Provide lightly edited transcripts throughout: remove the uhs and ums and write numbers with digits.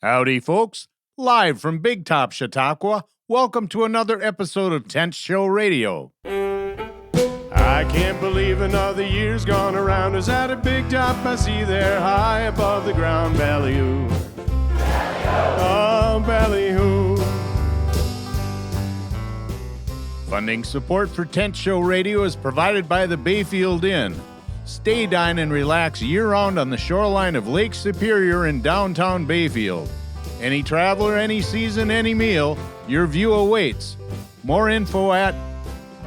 Howdy, folks. Live from Big Top, Chautauqua, welcome to another episode of Tent Show Radio. I can't believe another year's gone around. Is at a big top I see there high above the ground. Ballyhoo. Oh, ballyhoo. Funding support for Tent Show Radio is provided by the Bayfield Inn. Stay, dine, and relax year-round on the shoreline of Lake Superior in downtown Bayfield. Any traveler, any season, any meal, your view awaits. More info at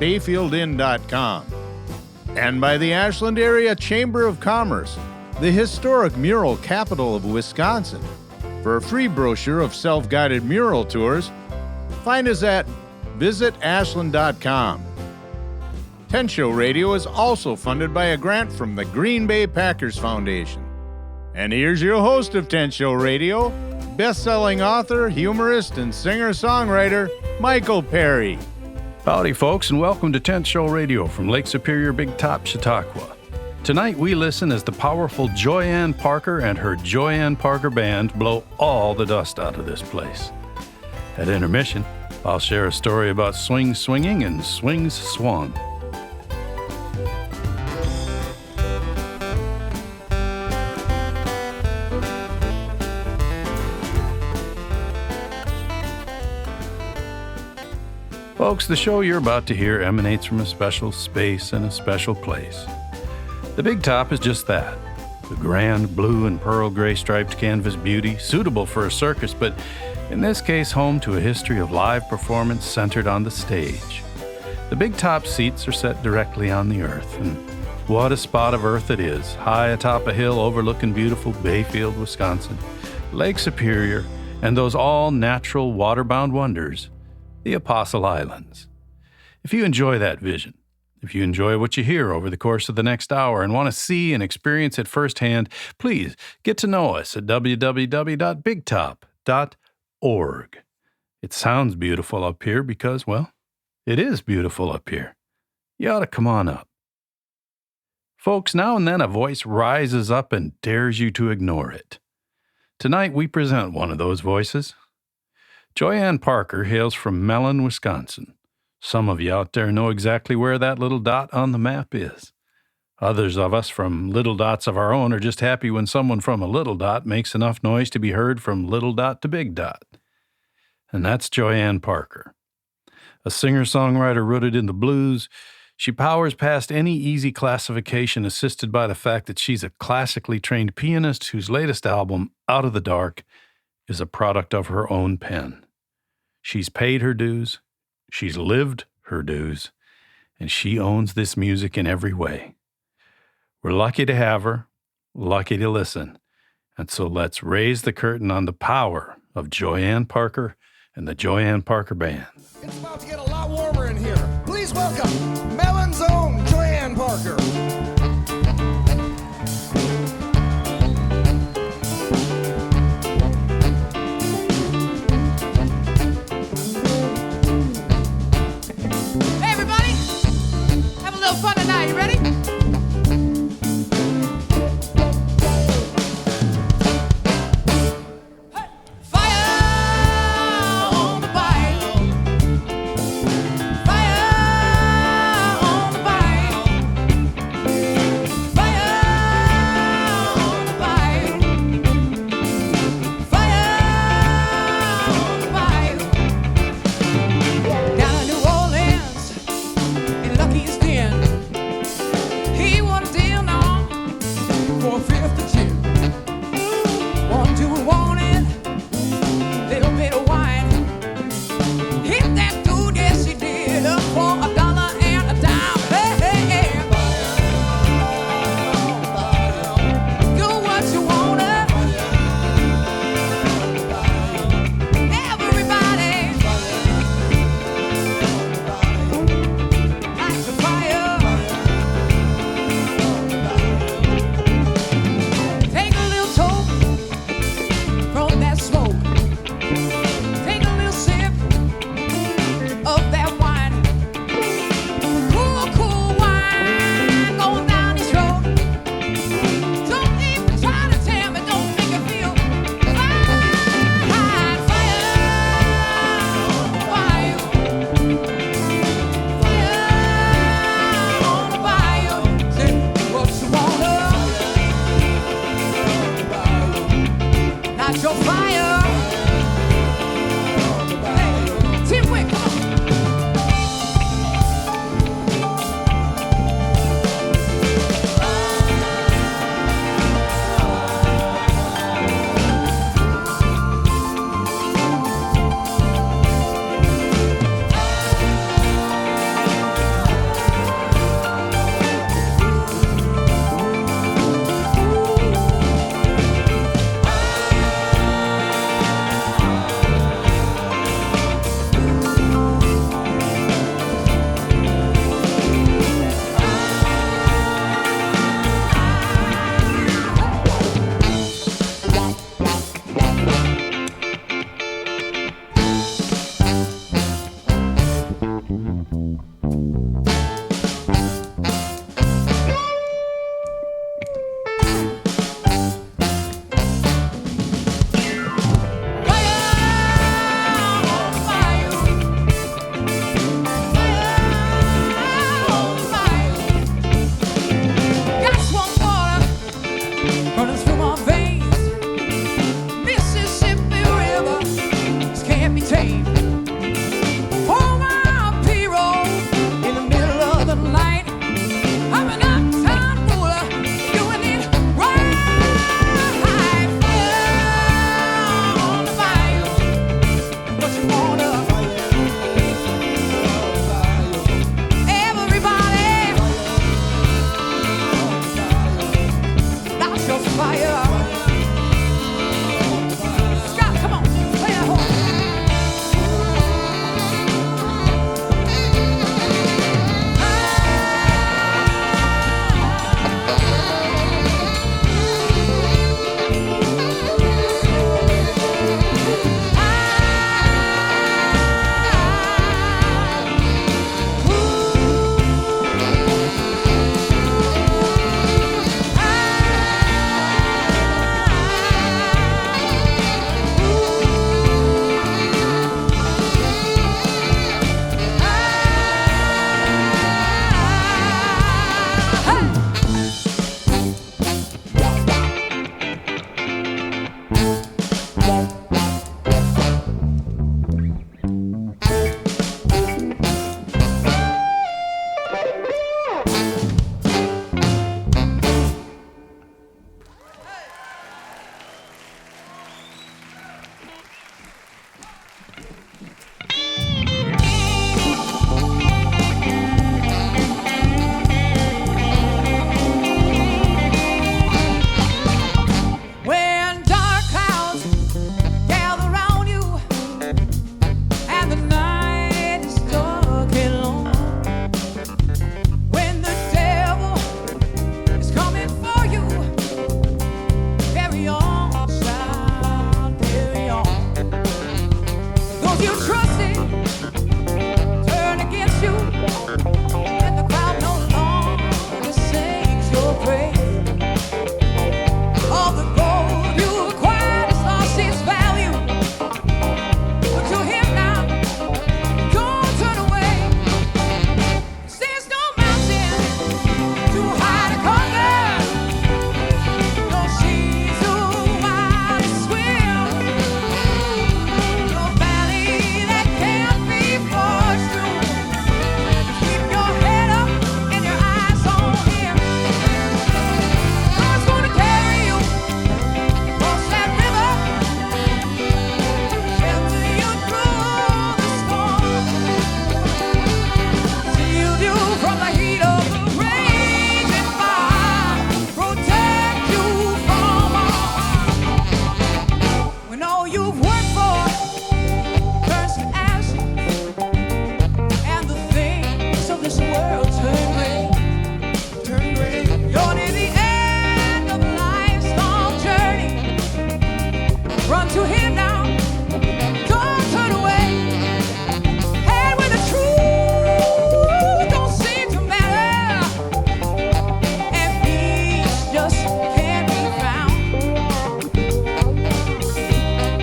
bayfieldinn.com. And by the Ashland Area Chamber of Commerce, the historic mural capital of Wisconsin. For a free brochure of self-guided mural tours, find us at visitashland.com. Tent Show Radio is also funded by a grant from the Green Bay Packers Foundation. And here's your host of Tent Show Radio, best-selling author, humorist, and singer-songwriter, Michael Perry. Howdy, folks, and welcome to Tent Show Radio from Lake Superior, Big Top, Chautauqua. Tonight we listen as the powerful Joyann Parker and her Joyann Parker Band blow all the dust out of this place. At intermission, I'll share a story about swings swinging and swings swung. Folks, the show you're about to hear emanates from a special space and a special place. The Big Top is just that, the grand blue and pearl gray striped canvas beauty, suitable for a circus, but in this case home to a history of live performance centered on the stage. The Big Top seats are set directly on the earth, and what a spot of earth it is, high atop a hill overlooking beautiful Bayfield, Wisconsin, Lake Superior, and those all-natural waterbound wonders, the Apostle Islands. If you enjoy that vision, if you enjoy what you hear over the course of the next hour and want to see and experience it firsthand, please get to know us at www.bigtop.org. It sounds beautiful up here because, well, it is beautiful up here. You ought to come on up. Folks, now and then a voice rises up and dares you to ignore it. Tonight we present one of those voices. Joyann Parker hails from Mellon, Wisconsin. Some of you out there know exactly where that little dot on the map is. Others of us from little dots of our own are just happy when someone from a little dot makes enough noise to be heard from little dot to big dot. And that's Joyann Parker. A singer-songwriter rooted in the blues, she powers past any easy classification, assisted by the fact that she's a classically trained pianist whose latest album, Out of the Dark, is a product of her own pen. She's paid her dues, she's lived her dues, and she owns this music in every way. We're lucky to have her, lucky to listen, and so let's raise the curtain on the power of Joyann Parker and the Joyann Parker Band. It's about to get a lot warmer in here. Please welcome Mellon's own Joyann Parker. Fun tonight, you ready? Fire on the pile. your fire. Hey, Tim Wick, come on.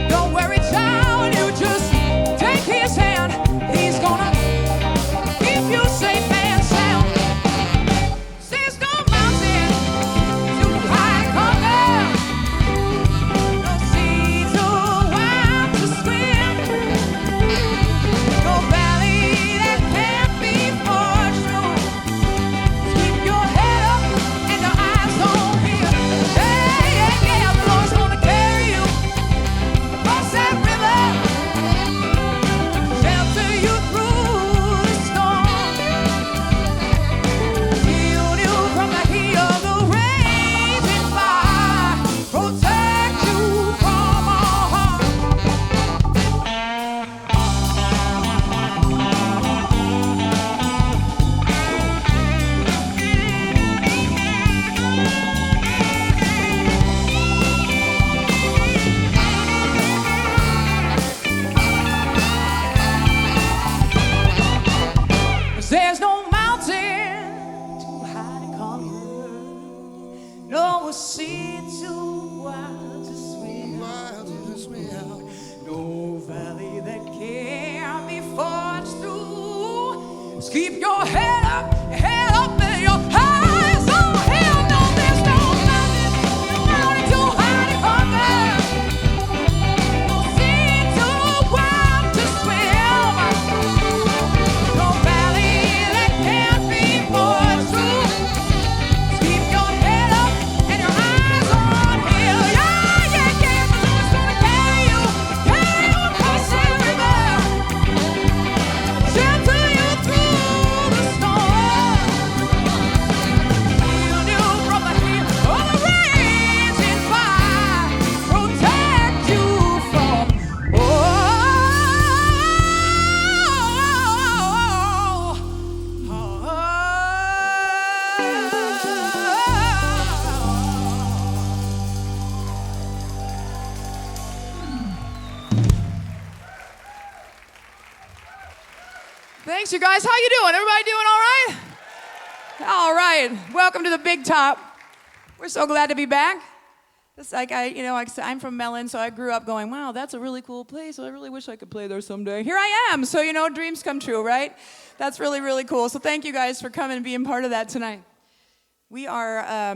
Don't worry. Thanks, you guys. How you doing? Everybody doing all right? All right. Welcome to the Big Top. We're so glad to be back. It's like I'm from Mellon, so I grew up going, wow, that's a really cool place. I really wish I could play there someday. Here I am. So, dreams come true, right? That's really, really cool. So thank you guys for coming and being part of that tonight. We are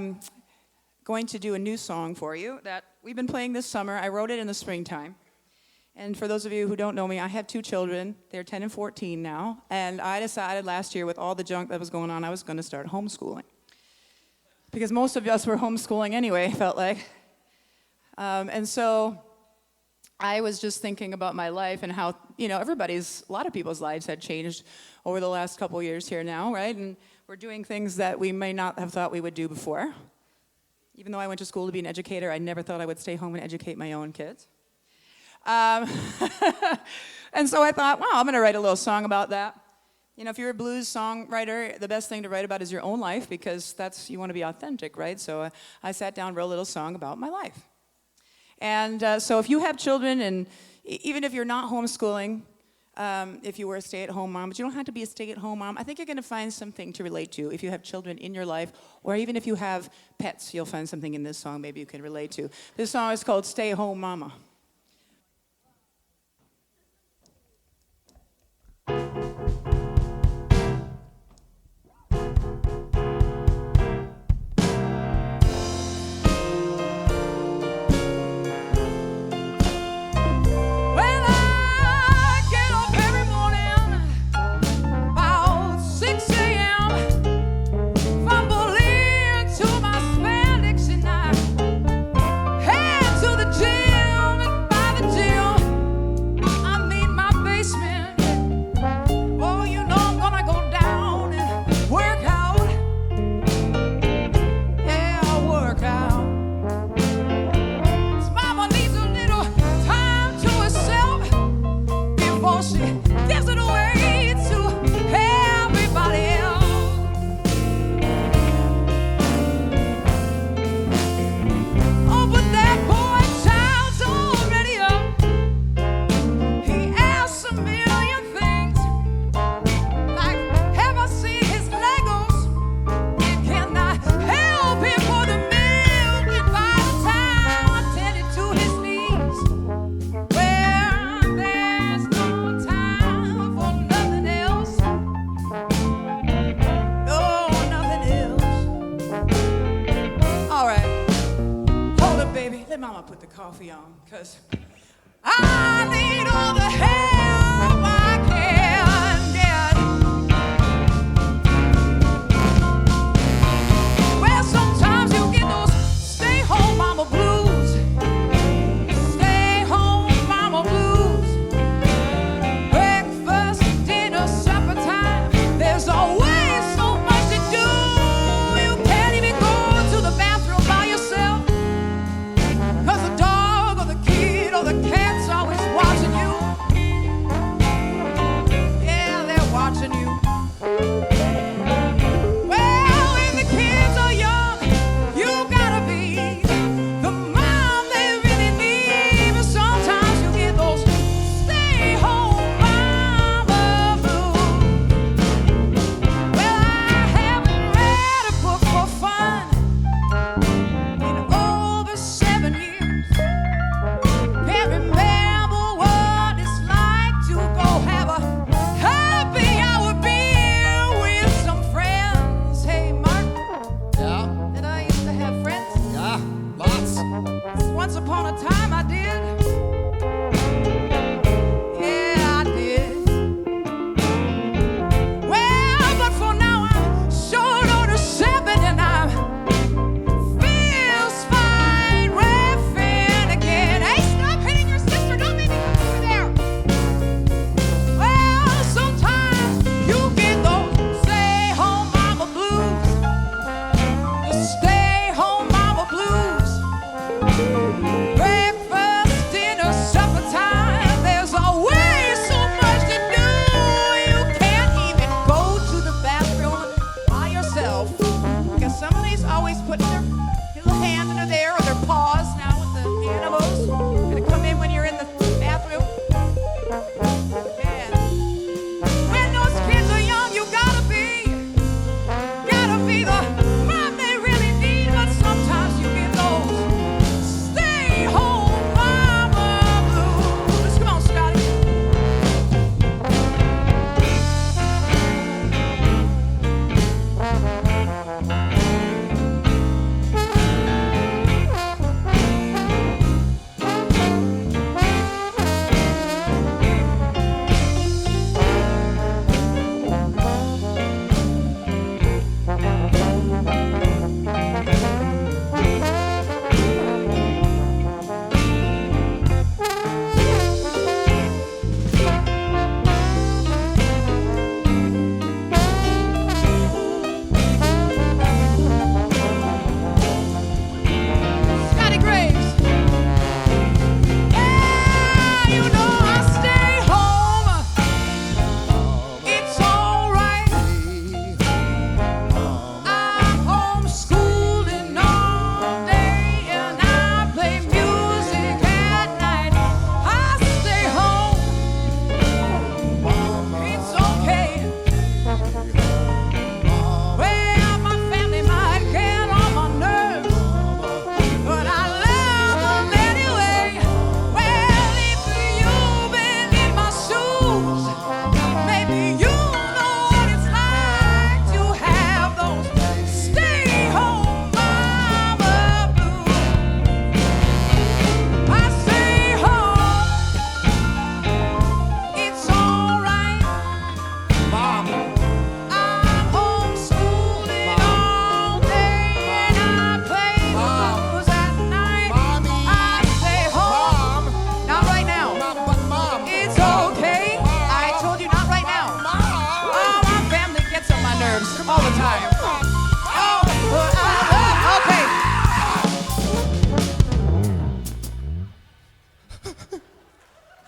going to do a new song for you that we've been playing this summer. I wrote it in the springtime. And for those of you who don't know me, I have 2 children. They're 10 and 14 now. And I decided last year, with all the junk that was going on, I was going to start homeschooling. Because most of us were homeschooling anyway, I felt like. And so I was just thinking about my life and how, a lot of people's lives had changed over the last couple years here now, right? And we're doing things that we may not have thought we would do before. Even though I went to school to be an educator, I never thought I would stay home and educate my own kids. And so I thought, wow, I'm going to write a little song about that. If you're a blues songwriter, the best thing to write about is your own life, because you want to be authentic, right? So I sat down and wrote a little song about my life. And so if you have children, and even if you're not homeschooling, if you were a stay-at-home mom, but you don't have to be a stay-at-home mom, I think you're going to find something to relate to. If you have children in your life, or even if you have pets, you'll find something in this song maybe you can relate to. This song is called Stay Home Mama. Mama put the coffee on, because I need all the help I can get. Well, sometimes you get those stay-home mama blues. Stay-home mama blues. Breakfast, dinner, supper time. There's always so much to do. You can't even go to the bathroom by yourself. The dog or the kid or the cat's always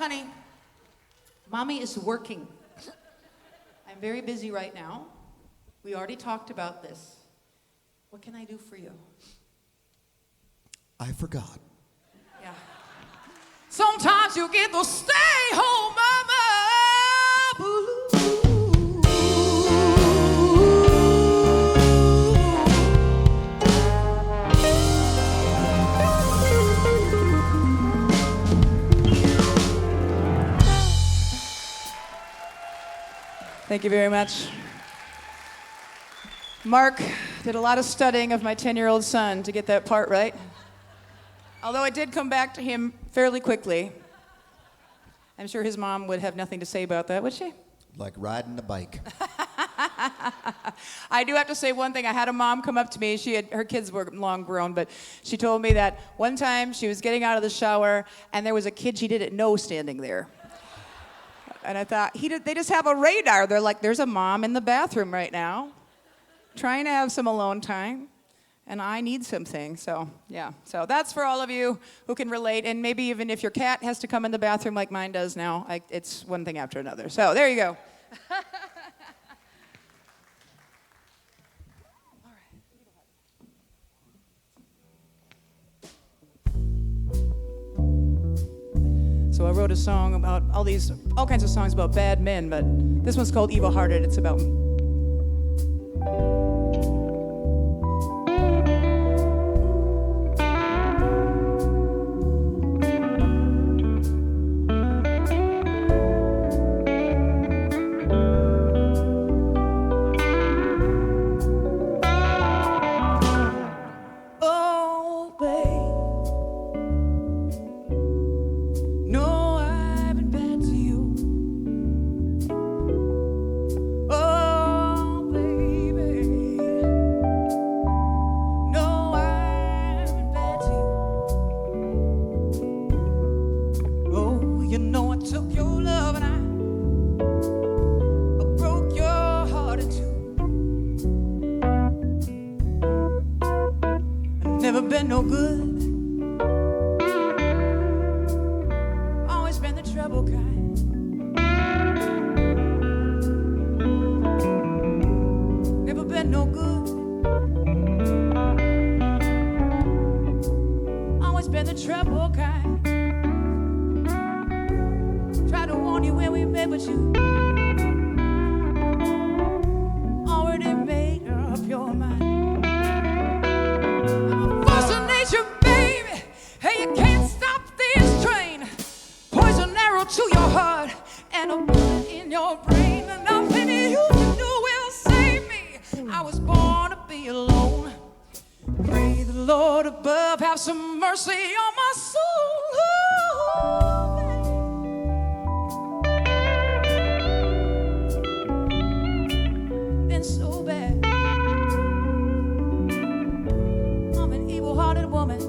Honey, Mommy is working. I'm very busy right now. We already talked about this. What can I do for you? I forgot. Yeah. Sometimes you get the stay home mama blues. Thank you very much. Mark did a lot of studying of my 10-year-old son to get that part right. Although it did come back to him fairly quickly. I'm sure his mom would have nothing to say about that, would she? Like riding a bike. I do have to say one thing. I had a mom come up to me. Her kids were long grown, but she told me that one time she was getting out of the shower and there was a kid she didn't know standing there. And I thought, they just have a radar. They're like, there's a mom in the bathroom right now trying to have some alone time. And I need something, so yeah. So that's for all of you who can relate, and maybe even if your cat has to come in the bathroom like mine does now, it's one thing after another. So there you go. So I wrote a song about all kinds of songs about bad men, but this one's called Evil Hearted. It's about me. Never been no good. Always been the trouble kind. Never been no good. Always been the trouble kind. Tried to warn you when we met, but you already made up your mind. To your heart and a bullet in your brain, and nothing you can do will save me. I was born to be alone. Pray the Lord above have some mercy on my soul. Been so bad. I'm an evil-hearted woman.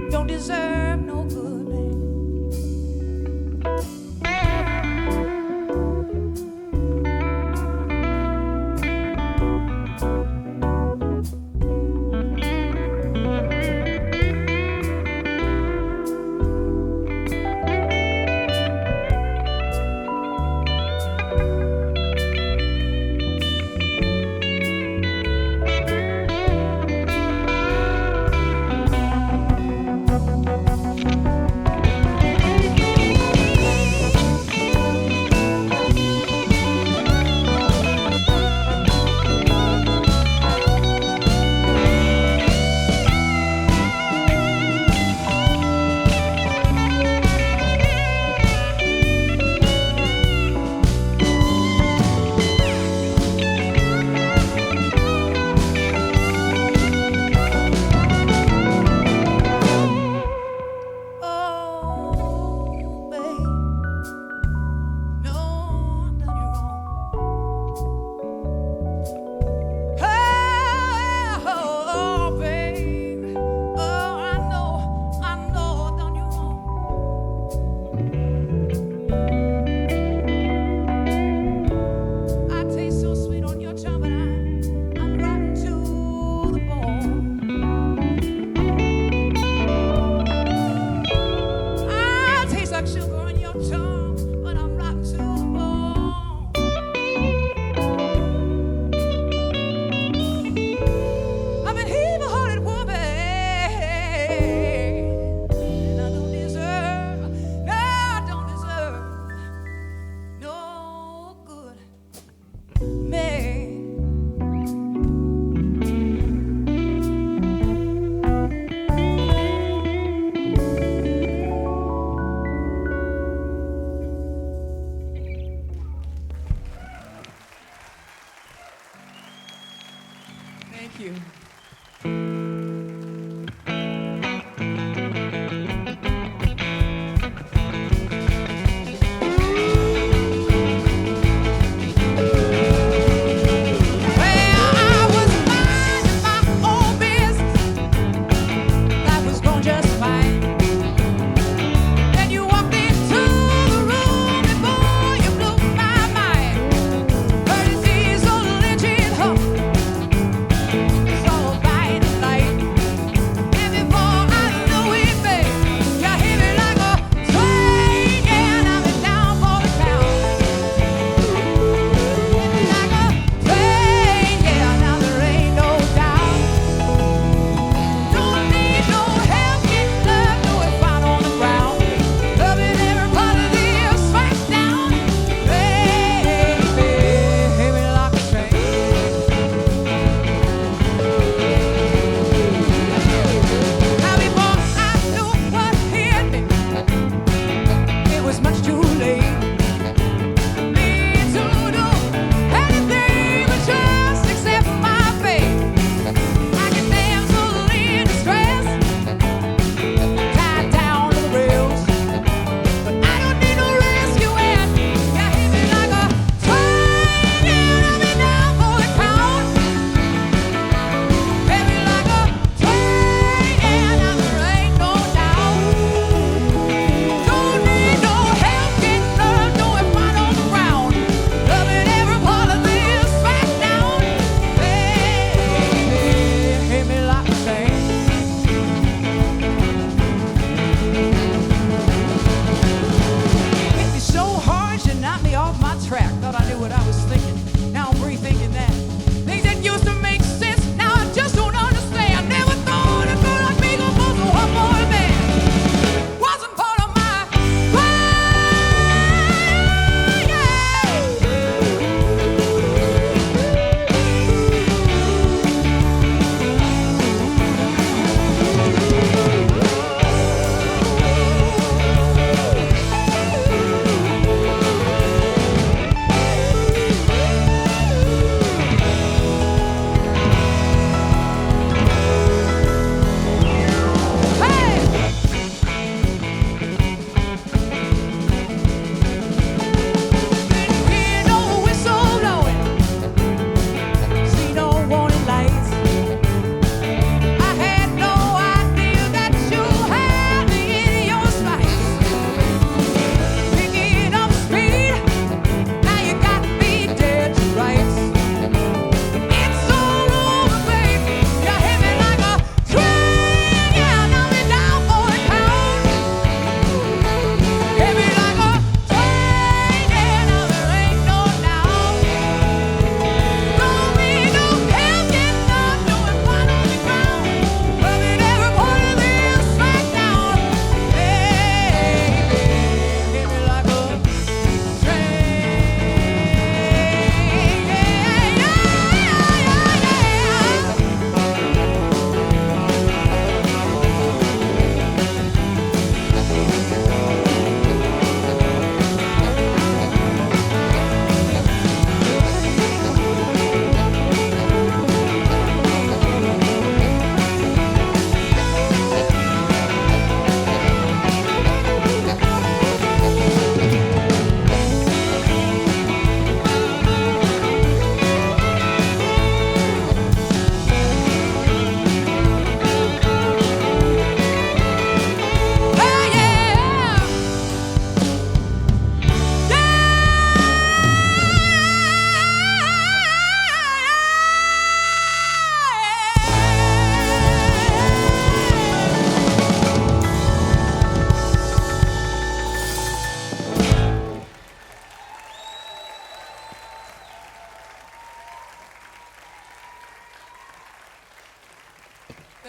Don't deserve no good man.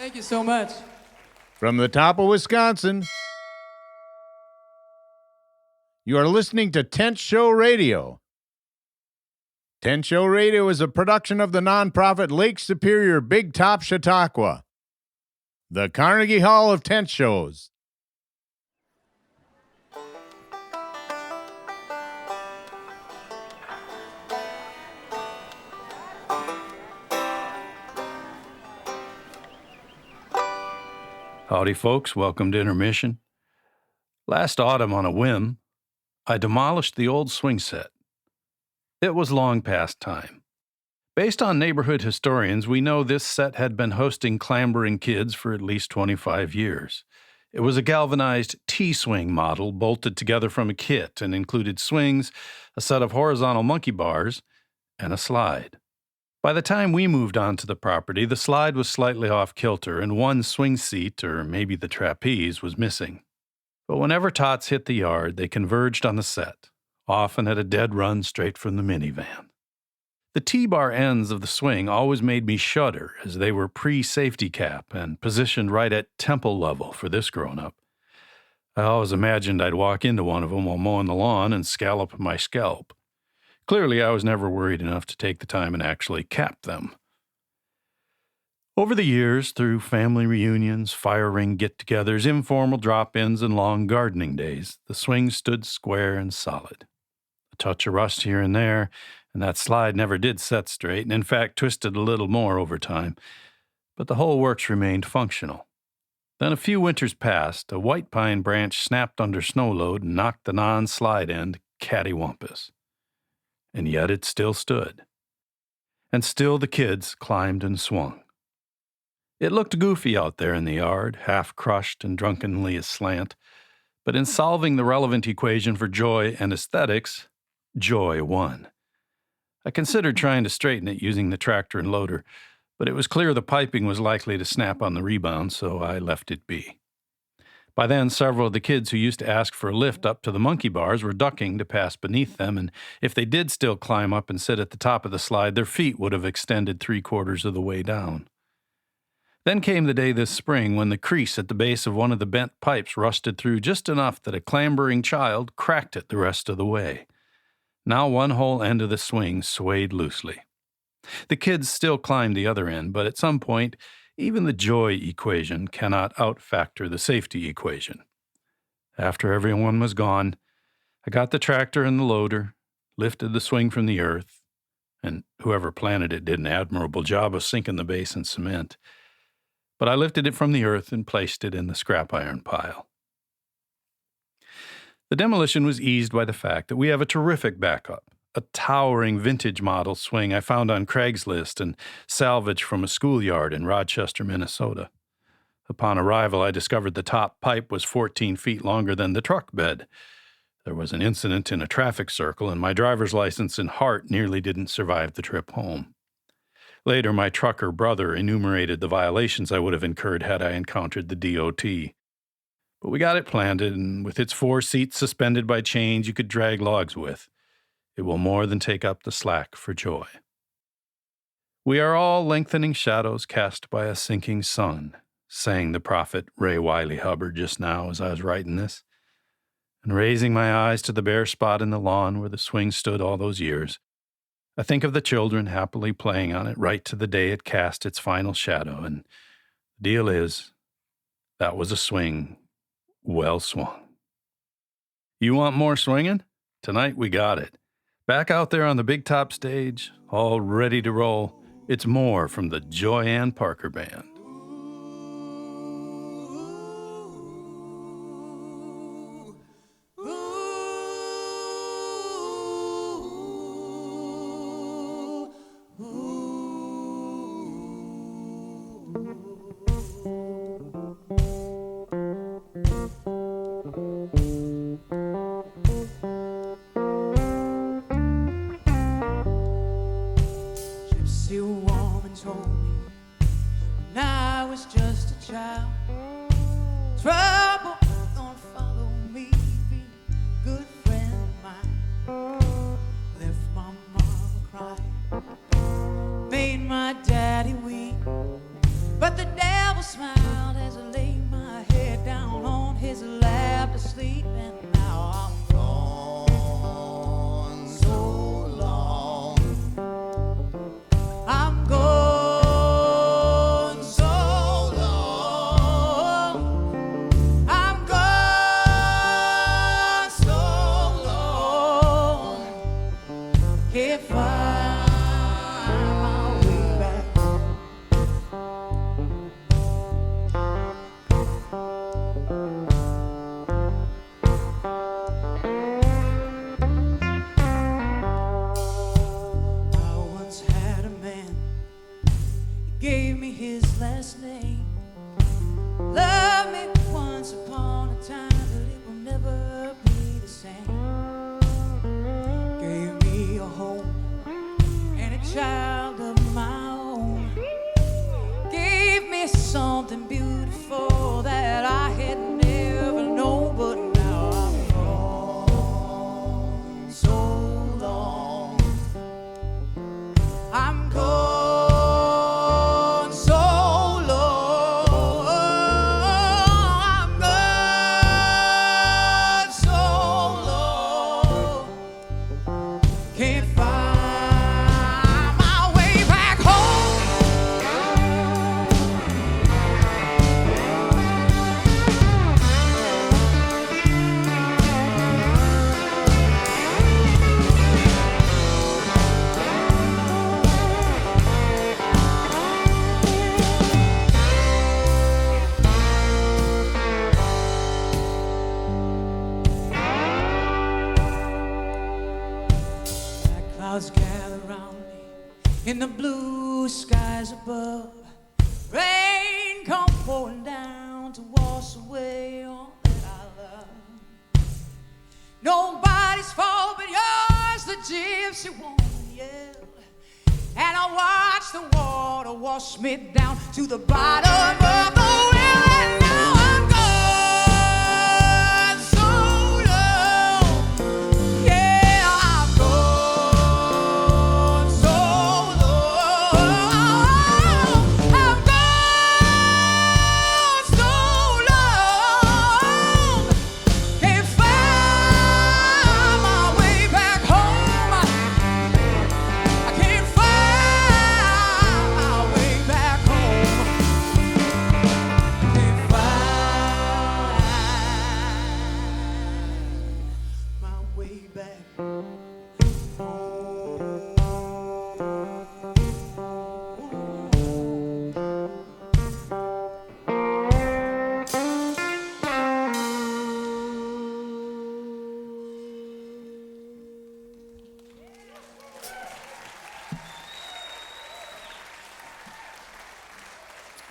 Thank you so much. From the top of Wisconsin, you are listening to Tent Show Radio. Tent Show Radio is a production of the nonprofit Lake Superior Big Top Chautauqua, the Carnegie Hall of Tent Shows. Howdy, folks. Welcome to Intermission. Last autumn, on a whim, I demolished the old swing set. It was long past time. Based on neighborhood historians, we know this set had been hosting clambering kids for at least 25 years. It was a galvanized T-swing model bolted together from a kit and included swings, a set of horizontal monkey bars, and a slide. By the time we moved onto the property, the slide was slightly off kilter and one swing seat, or maybe the trapeze, was missing. But whenever tots hit the yard, they converged on the set, often at a dead run straight from the minivan. The T-bar ends of the swing always made me shudder, as they were pre-safety cap and positioned right at temple level for this grown-up. I always imagined I'd walk into one of them while mowing the lawn and scallop my scalp. Clearly, I was never worried enough to take the time and actually cap them. Over the years, through family reunions, fire ring get-togethers, informal drop-ins, and long gardening days, the swing stood square and solid. A touch of rust here and there, and that slide never did set straight, and in fact twisted a little more over time. But the whole works remained functional. Then a few winters passed, a white pine branch snapped under snow load and knocked the non-slide end cattywampus. And yet it still stood. And still the kids climbed and swung. It looked goofy out there in the yard, half crushed and drunkenly aslant, but in solving the relevant equation for joy and aesthetics, joy won. I considered trying to straighten it using the tractor and loader, but it was clear the piping was likely to snap on the rebound, so I left it be. By then, several of the kids who used to ask for a lift up to the monkey bars were ducking to pass beneath them, and if they did still climb up and sit at the top of the slide, their feet would have extended 3/4 of the way down. Then came the day this spring when the crease at the base of one of the bent pipes rusted through just enough that a clambering child cracked it the rest of the way. Now one whole end of the swing swayed loosely. The kids still climbed the other end, but at some point, even the joy equation cannot outfactor the safety equation. After everyone was gone, I got the tractor and the loader, lifted the swing from the earth, and whoever planted it did an admirable job of sinking the base in cement. But I lifted it from the earth and placed it in the scrap iron pile. The demolition was eased by the fact that we have a terrific backup. A towering vintage model swing I found on Craigslist and salvaged from a schoolyard in Rochester, Minnesota. Upon arrival, I discovered the top pipe was 14 feet longer than the truck bed. There was an incident in a traffic circle, and my driver's license and heart nearly didn't survive the trip home. Later, my trucker brother enumerated the violations I would have incurred had I encountered the DOT. But we got it planted, and with its 4 seats suspended by chains you could drag logs with, it will more than take up the slack for joy. We are all lengthening shadows cast by a sinking sun, sang the prophet Ray Wiley Hubbard just now as I was writing this. And raising my eyes to the bare spot in the lawn where the swing stood all those years, I think of the children happily playing on it right to the day it cast its final shadow, and the deal is, that was a swing well swung. You want more swinging? Tonight we got it. Back out there on the big top stage, all ready to roll, it's more from the Joyann Parker Band. Gypsy woman told me when sleep, and now I'm gone so long. I'm gone so long. I'm gone so long. Can't find my way back. I once had a man, he gave me his last name. Loved me once upon a time, but it will never be the same. Gave me a home and a child of my own. Gave me something beautiful that I had never known, but now I'm gone so long. I'm gone so long. I'm gone so long. Can't find my way back home. Black clouds gather round me in the blue skies above. Rain come pouring down to wash away all that I love. Nobody's fault but yours, the gypsy woman yelled. And I watched the water wash me down to the bottom of the well. And now I'm gone so long. Yeah, I'm gone so long. I'm gone so long. Can't find my way back home. I can't find my way back home. Can't find my way back home.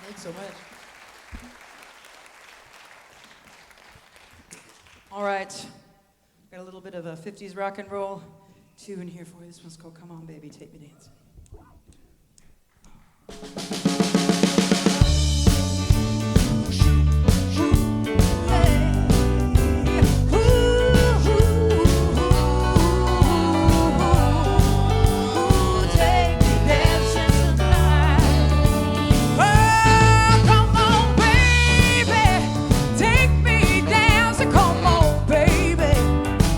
Thanks so much. All right, got a little bit of a 50s rock and roll tune here for you. This one's called Come On Baby, Take Me Dancing. Take me dancing tonight. Oh, come on, baby. Take me dancing. Come on, baby.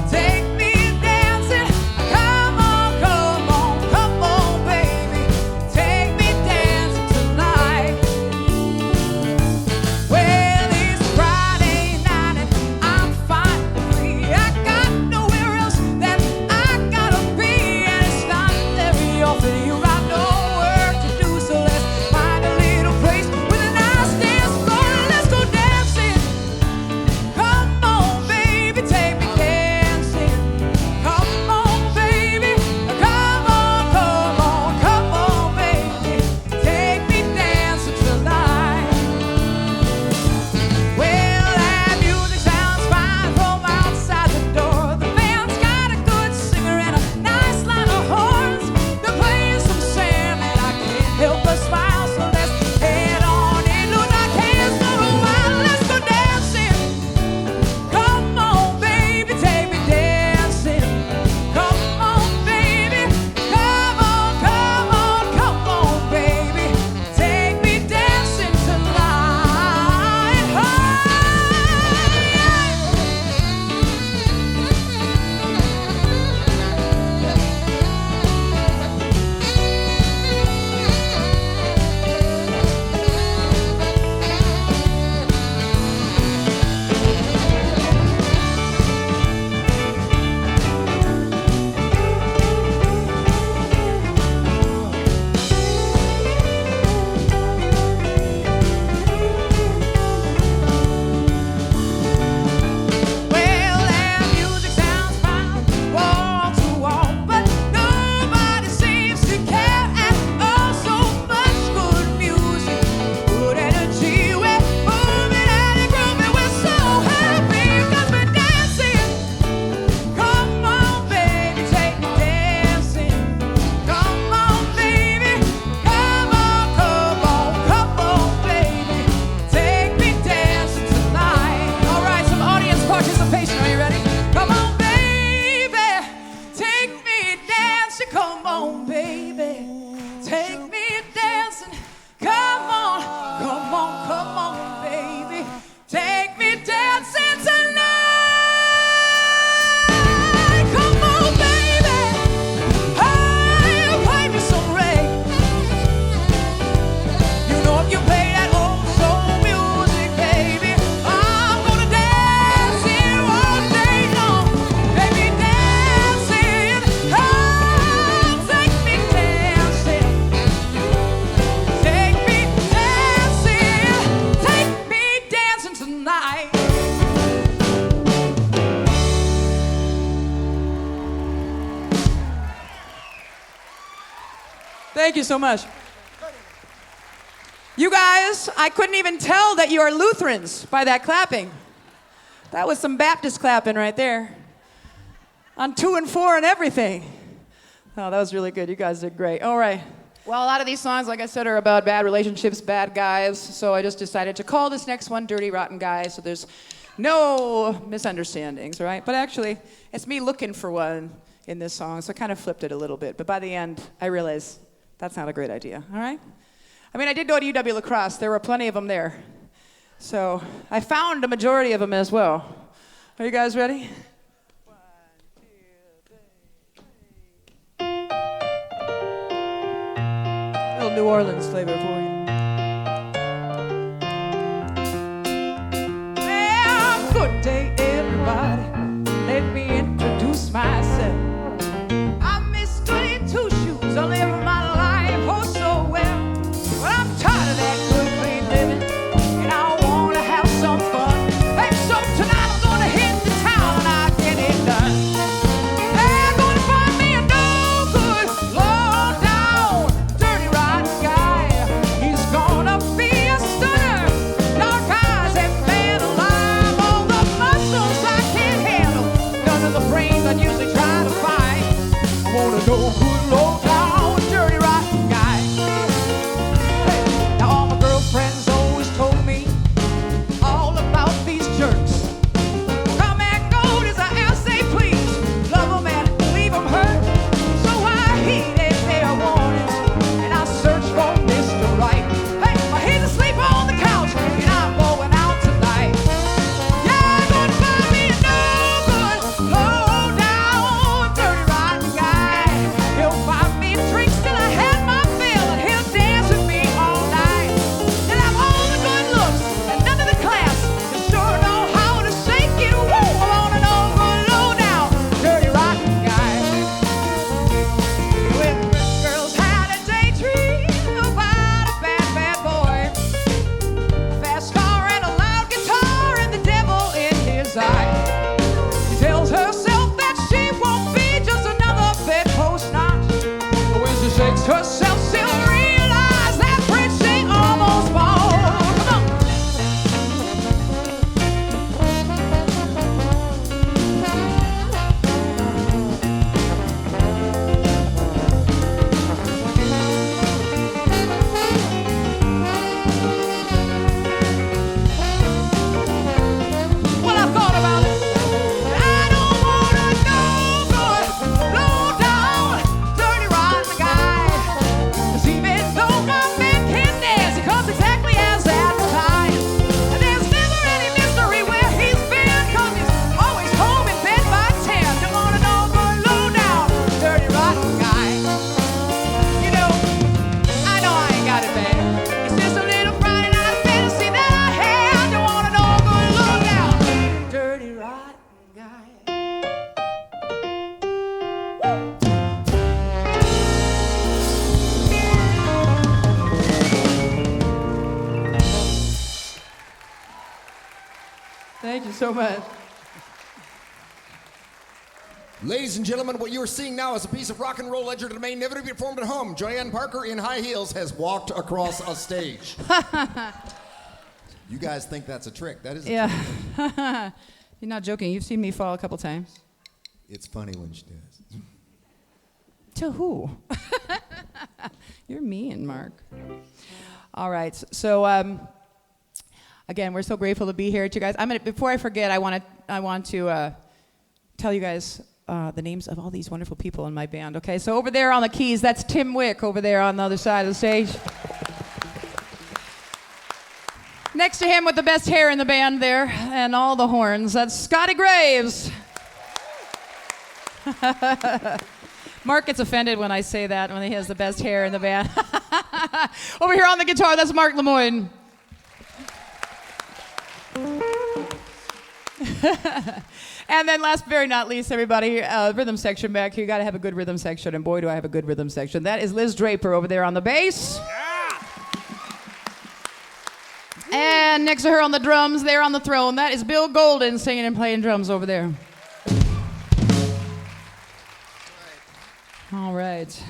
Take me dancing. Come on, come on, come on, Thank you so much. You guys, I couldn't even tell that you are Lutherans by that clapping. That was some Baptist clapping right there. On 2 and 4 and everything. Oh, that was really good. You guys did great. All right. Well, a lot of these songs, like I said, are about bad relationships, bad guys. So I just decided to call this next one Dirty Rotten Guy, so there's no misunderstandings, right? But actually, it's me looking for one in this song, so I kind of flipped it a little bit. But by the end, I realized that's not a great idea, all right? I mean, I did go to UW La Crosse. There were plenty of them there. So I found a majority of them as well. Are you guys ready? 1, 2, 3. A little New Orleans flavor for you. Well, good day, everybody. Let me introduce myself. I'm Miss Goody Two Shoes. I live my life oh so well. But I'm tired of that good clean living, and I want to have some fun. Hey, so tonight I'm gonna hit the town and I get it done. They're gonna find me a no good, low down, dirty rotten guy. He's gonna be a stunner, dark eyes and man alive. All the muscles I can't handle, none of the brains I usually try to find. I want a no good, low down, dirty rotten guy. Now all my girlfriends always told me all about these jerks. Come and go as I say please. Love them and leave them hurt. So I heeded their warnings and I searched for Mr. Right. Hey, he's asleep on the couch and I'm going out tonight. Yeah, I'm gonna find me a no good, low down, dirty rotten guy. He'll buy me drinks till I had my fill and he'll dance with me all night. He'll have all the good looks and none of the class. He'll sure know how to shake it. Woo! I want an over low down, dirty rotten guy. When girls had a daydream about a bad, bad boy, a fast car and a loud guitar and the devil in his eye. She tells herself that she won't be just another bedpost notch. But when she shakes herself, she'll realize that Prince she almost bought. Come on. Well, I thought about it. I don't want a no good, low down, dirty rotten guy. 'Cause even though my man can dance, he comes exactly as advertised. And there's never any mystery where he's been, 'cause he's always home in bed by 10. Don't want a no good, low down, dirty rotten guy. You know I ain't got it bad. It's just a little Friday night fantasy that I had. Don't want a no good, low down, dirty rotten guy. Thank you so much. Ladies and gentlemen, what you are seeing now is a piece of rock and roll legend may never be performed at home. Joyann Parker in high heels has walked across a stage. You guys think that's a trick. That is a trick. Yeah. You're not joking. You've seen me fall a couple times. It's funny when she does. To who? You're mean, Mark. All right. So, again, we're so grateful to be here with you guys. Before I forget, I want to tell you guys the names of all these wonderful people in my band. Okay. So over there on the keys, that's Tim Wick over there on the other side of the stage. Next to him with the best hair in the band there and all the horns, that's Scotty Graves. Mark gets offended when I say that, when he has the best hair in the band. Over here on the guitar, that's Mark Lemoyne. And then last but very not least, everybody, rhythm section back here. You got to have a good rhythm section, and boy, do I have a good rhythm section. That is Liz Draper over there on the bass. And next to her on the drums, there on the throne, that is Bill Golden singing and playing drums over there. All right.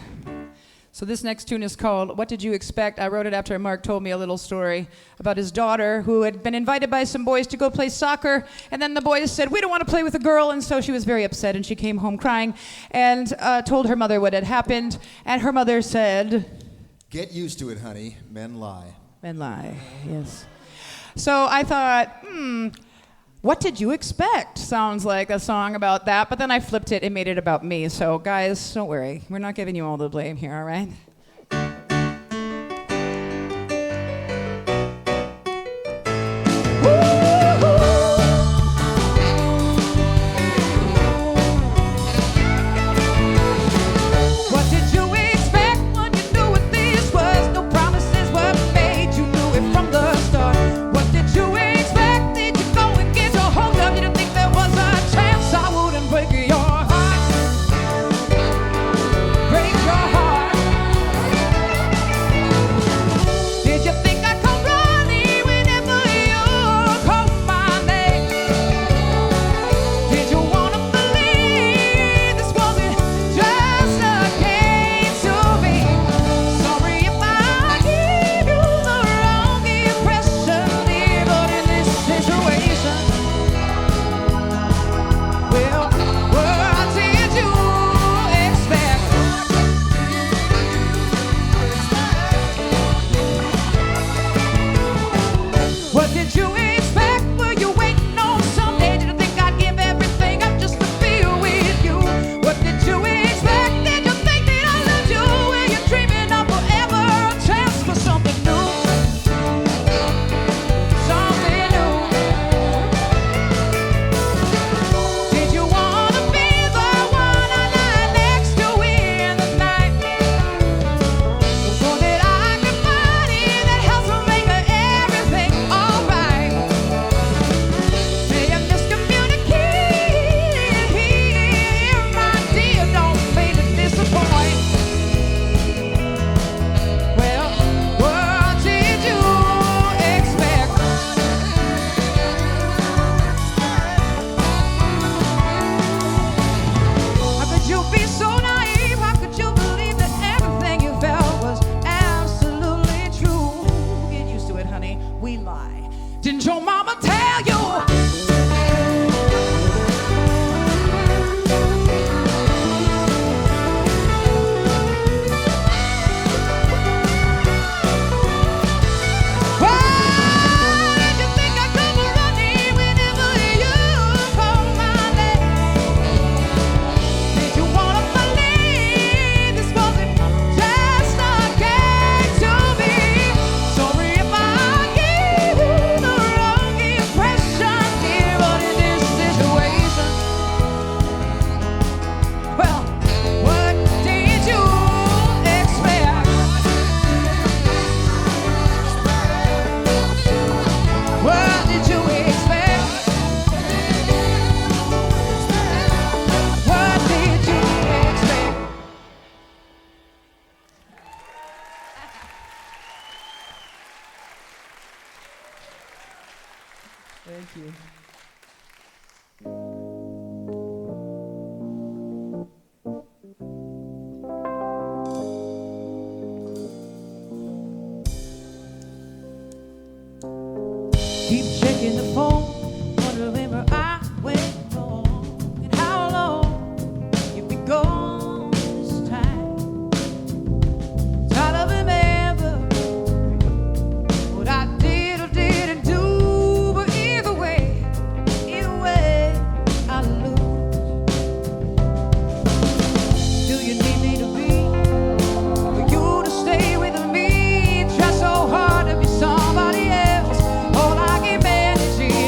So this next tune is called What Did You Expect? I wrote it after Mark told me a little story about his daughter who had been invited by some boys to go play soccer, and then the boys said, we don't want to play with a girl, and so she was very upset, and she came home crying and told her mother what had happened, and her mother said, get used to it, honey. Men lie. Men lie, yes. So I thought, what did you expect? Sounds like a song about that, but then I flipped it and made it about me. So guys, don't worry. We're not giving you all the blame here, all right? Thank you. Keep checking the phone, wondering where I went wrong and how long you've been gone this time. Try to remember what I did or didn't do, but either way, I lose. Do you need me to be, for you to stay with me? Try so hard to be somebody else. All I can manage is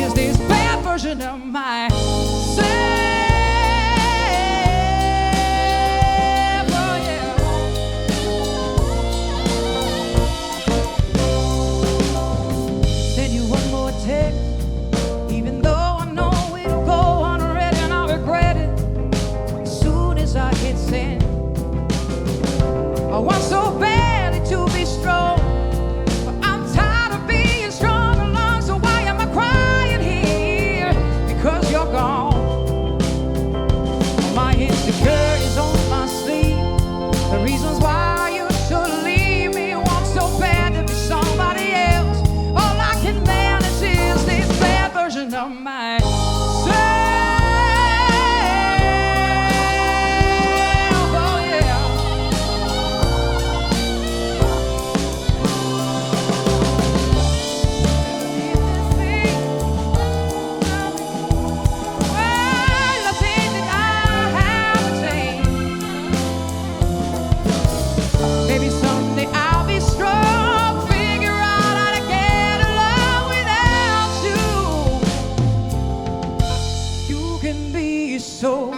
can be so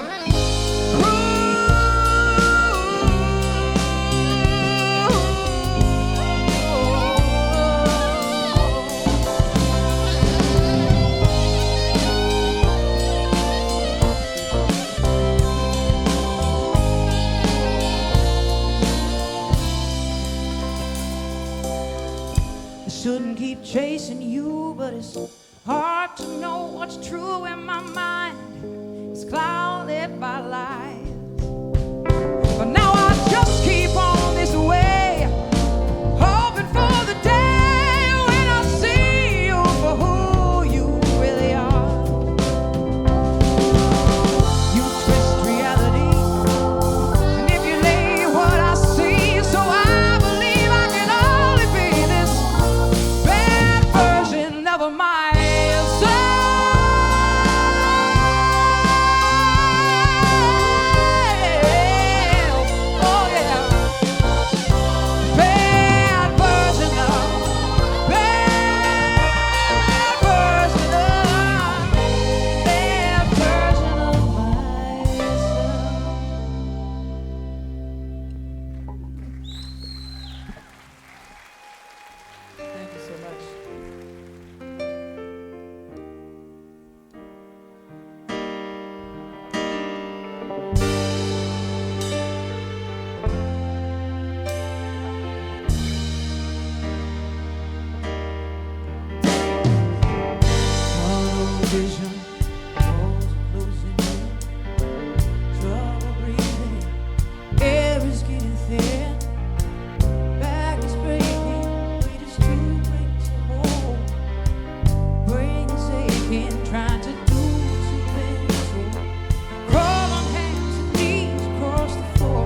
shouldn't keep chasing you, but it's hard to know what's true in my mind. It's clouded by lies. But now I just keep on this way, hoping for the day when I see you for who you really are. You twist reality, manipulate what I see, so I believe I can only be this bad version of myself. Oh yeah, bad version of, bad version of, bad version of myself. Thank you so much. Tunnel vision, walls closing in, trouble breathing, air is getting thin, back is breaking, weight is too great to hold, brain is aching, trying to do what you've been told, crawl on hands and knees across the floor,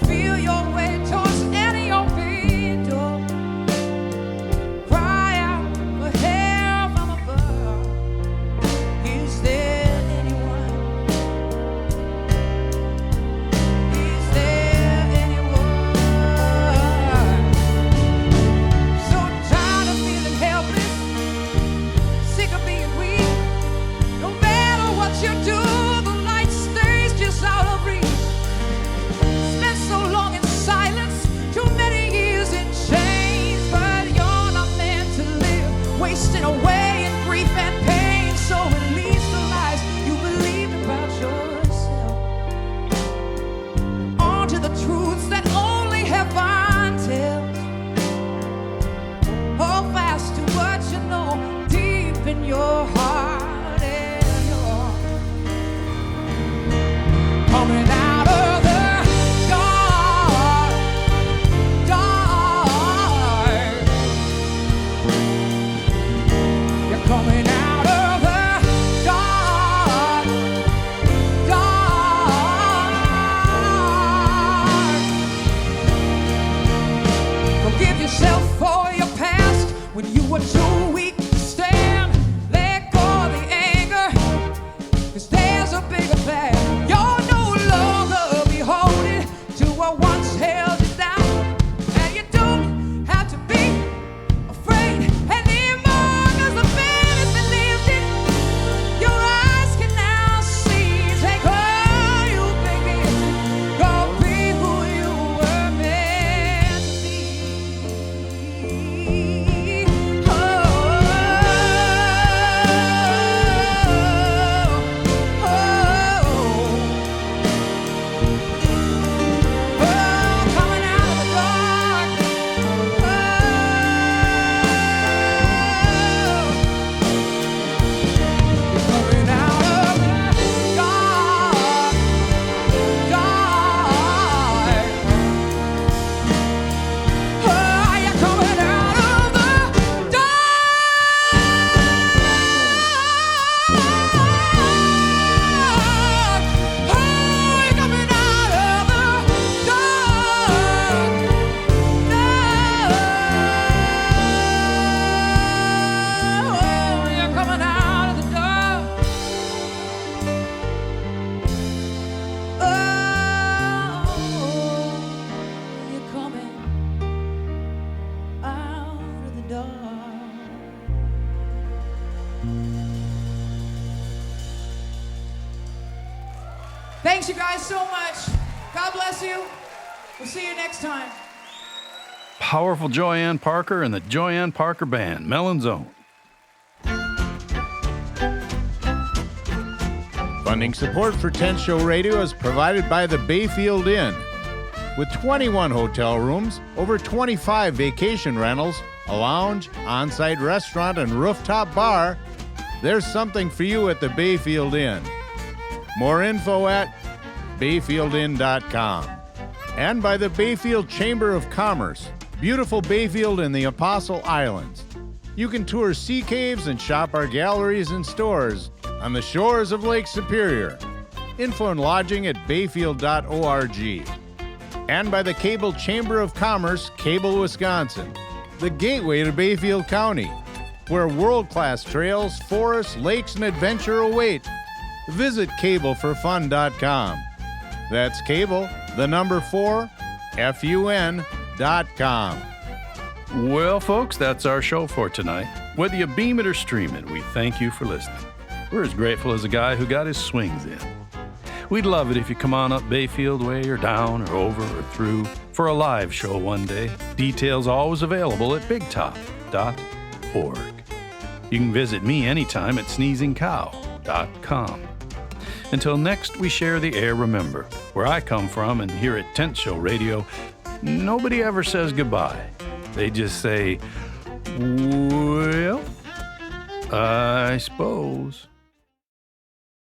feel your way towards any open door. Cry out for help from above. Thanks, you guys, so much. God bless you. We'll see you next time. Powerful Joyann Parker and the Joyann Parker Band, Mellon's Own. Funding support for Tent Show Radio is provided by the Bayfield Inn. With 21 hotel rooms, over 25 vacation rentals, a lounge, on-site restaurant, and rooftop bar, there's something for you at the Bayfield Inn. More info at bayfieldinn.com. And by the Bayfield Chamber of Commerce, beautiful Bayfield in the Apostle Islands. You can tour sea caves and shop our galleries and stores on the shores of Lake Superior. Info and lodging at bayfield.org. And by the Cable Chamber of Commerce, Cable, Wisconsin, the gateway to Bayfield County, where world-class trails, forests, lakes, and adventure await. Visit cableforfun.com. That's cable, the number 4, FUN.com. Well, folks, that's our show for tonight. Whether you beam it or stream it, we thank you for listening. We're as grateful as a guy who got his swings in. We'd love it if you come on up Bayfield Way or down or over or through for a live show one day. Details always available at bigtop.org. You can visit me anytime at sneezingcow.com. Until next we share the air, remember, where I come from and here at Tent Show Radio, nobody ever says goodbye. They just say, well, I suppose.